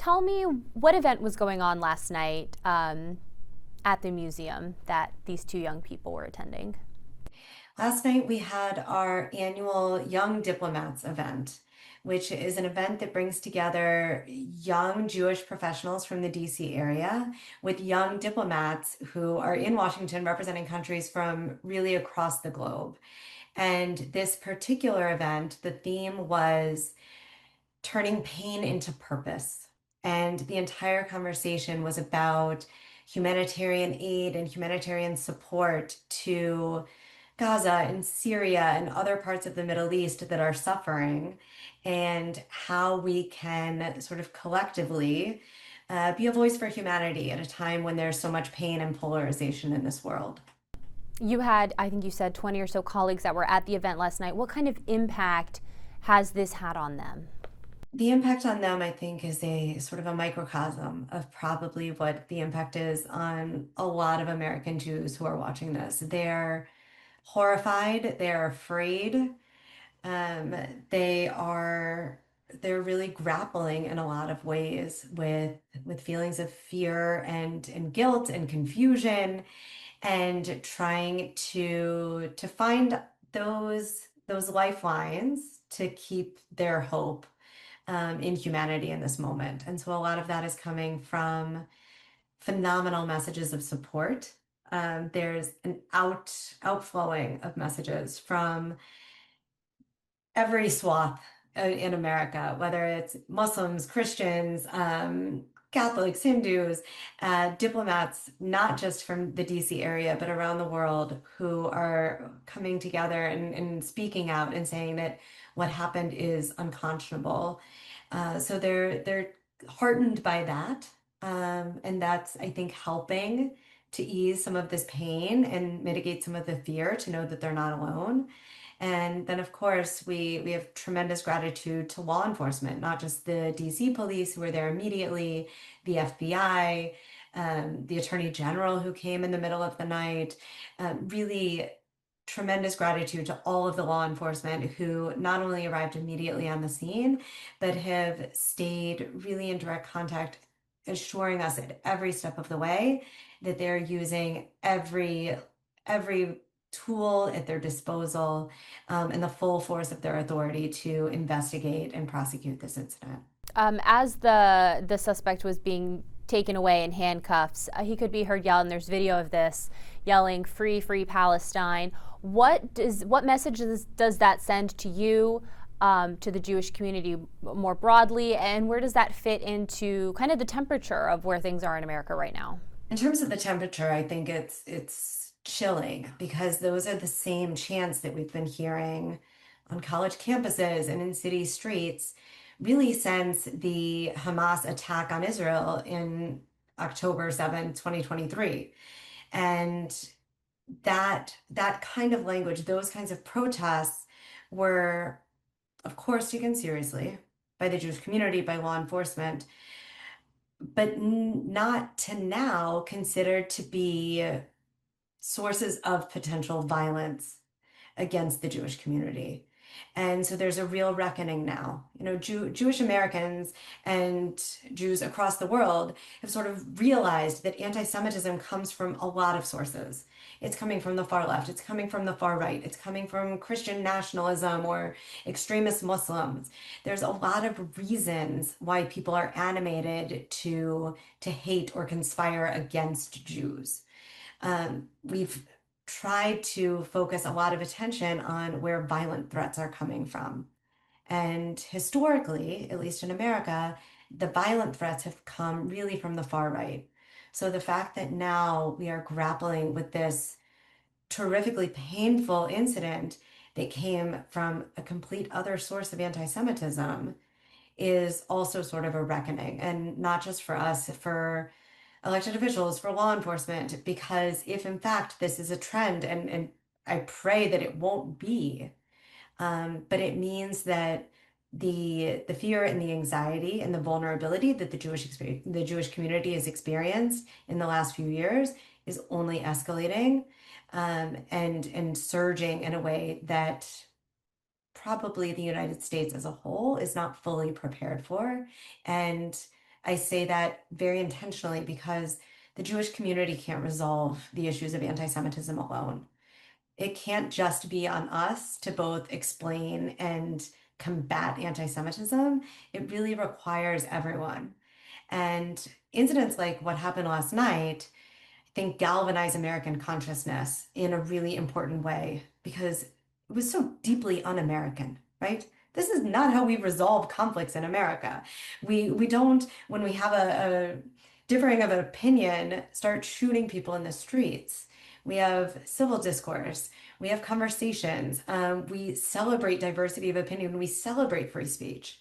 tell me what event was going on last night at the museum that these two young people were attending. Last night we had our annual Young Diplomats event, which is an event that brings together young Jewish professionals from the DC area with young diplomats who are in Washington representing countries from really across the globe. And this particular event, the theme was turning pain into purpose. And the entire conversation was about humanitarian aid and humanitarian support to Gaza and Syria and other parts of the Middle East that are suffering, and how we can sort of collectively be a voice for humanity at a time when there's so much pain and polarization in this world. You had, I think you said, 20 or so colleagues that were at the event last night. What kind of impact has this had on them? The impact on them, I think, is a sort of a microcosm of probably what the impact is on a lot of American Jews who are watching this. They're horrified, they're afraid, um, they are they're really grappling in a lot of ways with feelings of fear and guilt and confusion, and trying to find those lifelines to keep their hope in humanity in this moment. And so a lot of that is coming from phenomenal messages of support. There's an outflowing of messages from every swath in America, whether it's Muslims, Christians, Catholics, Hindus, diplomats, not just from the DC area, but around the world, who are coming together and speaking out and saying that what happened is unconscionable. So they're heartened by that, and that's, I think, helping to ease some of this pain and mitigate some of the fear, to know that they're not alone. And then, of course, we have tremendous gratitude to law enforcement, not just the DC police who were there immediately, the FBI, the Attorney General who came in the middle of the night. Really tremendous gratitude to all of the law enforcement who not only arrived immediately on the scene, but have stayed really in direct contact, assuring us at every step of the way that they're using every tool at their disposal, and the full force of their authority to investigate and prosecute this incident. As the suspect was being taken away in handcuffs, he could be heard yell, and there's video of this, yelling "Free, free Palestine." What messages does that send to you, to the Jewish community more broadly, and where does that fit into kind of the temperature of where things are in America right now? In terms of the temperature, I think it's chilling, because those are the same chants that we've been hearing on college campuses and in city streets really since the Hamas attack on Israel in October 7th, 2023. And that kind of language, those kinds of protests were, of course, taken seriously by the Jewish community, by law enforcement, but not to now considered to be sources of potential violence against the Jewish community. And so there's a real reckoning now. You know, Jewish Americans and Jews across the world have sort of realized that anti-Semitism comes from a lot of sources. It's coming from the far left, it's coming from the far right, it's coming from Christian nationalism or extremist Muslims. There's a lot of reasons why people are animated to hate or conspire against Jews. We've tried to focus a lot of attention on where violent threats are coming from. And historically, at least in America, the violent threats have come really from the far right. So the fact that now we are grappling with this terrifically painful incident that came from a complete other source of anti-Semitism is also sort of a reckoning, and not just for us, for elected officials, for law enforcement, because if in fact this is a trend, and I pray that it won't be, but it means that the fear and the anxiety and the vulnerability that the Jewish community has experienced in the last few years is only escalating, and surging in a way that probably the United States as a whole is not fully prepared for. And I say that very intentionally because the Jewish community can't resolve the issues of anti-Semitism alone. It can't just be on us to both explain and combat anti-Semitism. It really requires everyone. And incidents like what happened last night, I think, galvanize American consciousness in a really important way because it was so deeply un-American, right? This is not how we resolve conflicts in America. We don't, when we have a differing of an opinion, start shooting people in the streets. We have civil discourse. We have conversations. We celebrate diversity of opinion. We celebrate free speech.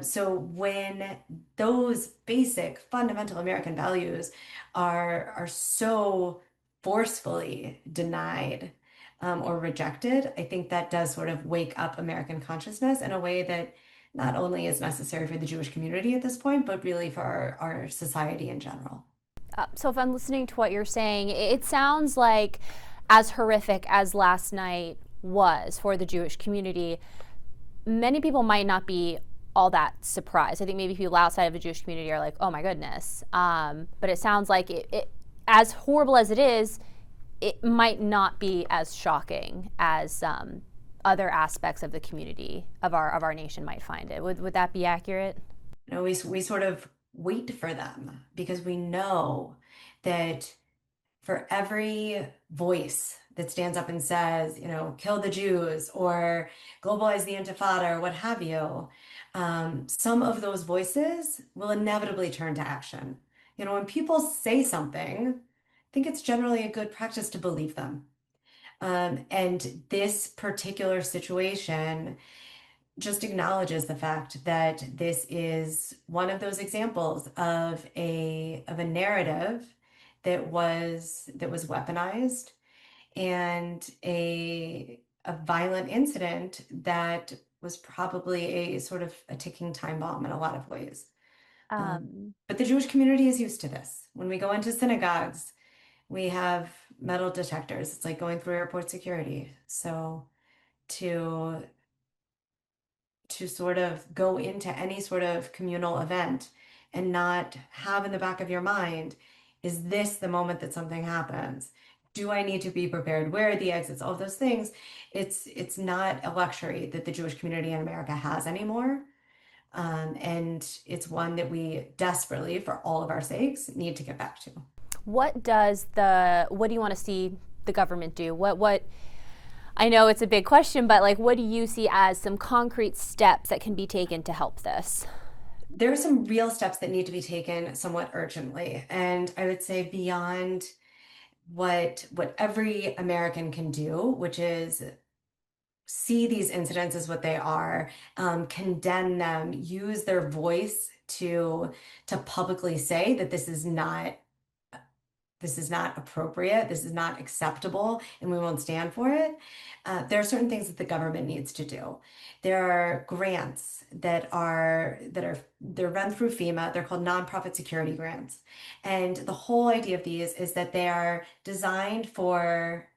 So when those basic fundamental American values are so forcefully denied or rejected, I think that does sort of wake up American consciousness in a way that not only is necessary for the Jewish community at this point, but really for our society in general. So if I'm listening to what you're saying, it sounds like as horrific as last night was for the Jewish community, many people might not be all that surprised. I think maybe people outside of the Jewish community are like, oh my goodness. But it sounds like as horrible as it is, it might not be as shocking as other aspects of the community of our nation might find it. Would that be accurate? You know, we sort of wait for them because we know that for every voice that stands up and says, you know, kill the Jews or globalize the Intifada or what have you, some of those voices will inevitably turn to action. You know, when people say something, I think it's generally a good practice to believe them. And this particular situation just acknowledges the fact that this is one of those examples of a narrative that was weaponized and a violent incident that was probably a sort of a ticking time bomb in a lot of ways. But the Jewish community is used to this. When we go into synagogues, we have metal detectors. It's like going through airport security. So to sort of go into any sort of communal event and not have in the back of your mind, is this the moment that something happens? Do I need to be prepared? Where are the exits? All of those things. It's not a luxury that the Jewish community in America has anymore. And it's one that we desperately, for all of our sakes, need to get back to. What do you want to see the government do? What I know it's a big question, but like, what do you see as some concrete steps that can be taken to help this? There are some real steps that need to be taken somewhat urgently. And I would say beyond what every American can do, which is see these incidents as what they are, condemn them, use their voice to publicly say that this is not appropriate, this is not acceptable, and we won't stand for it. There are certain things that the government needs to do. There are grants they're run through FEMA. They're called nonprofit security grants. And the whole idea of these is that they are designed for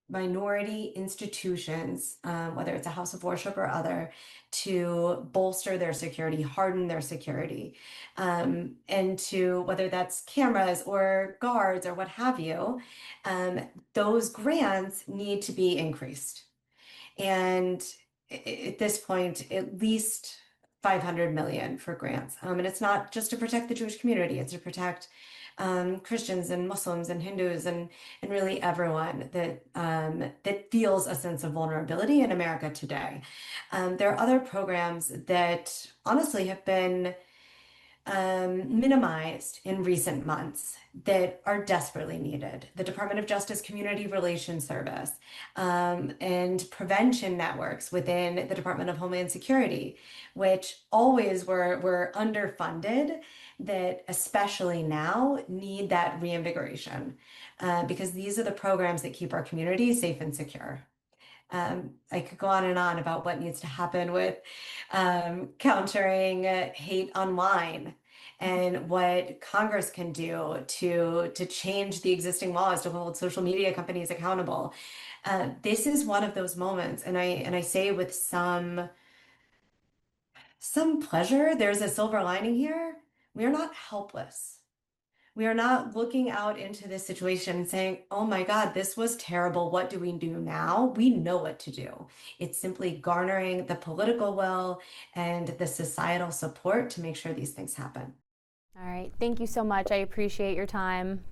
minority institutions, whether it's a house of worship or other, to bolster their security, harden their security, and to whether that's cameras or guards or what have you, those grants need to be increased. And at this point, at least 500 million for grants. And it's not just to protect the Jewish community, it's to protect Christians and Muslims and Hindus and really everyone that feels a sense of vulnerability in America today. There are other programs that honestly have been minimized in recent months that are desperately needed. The Department of Justice Community Relations Service, and prevention networks within the Department of Homeland Security, which always were underfunded, that especially now need that reinvigoration, because these are the programs that keep our community safe and secure. I could go on and on about what needs to happen with countering hate online and what Congress can do to change the existing laws to hold social media companies accountable. This is one of those moments, and I say with some some pleasure. There's a silver lining here. We are not helpless. We are not looking out into this situation and saying, oh my God, this was terrible. What do we do now? We know what to do. It's simply garnering the political will and the societal support to make sure these things happen. All right. Thank you so much. I appreciate your time.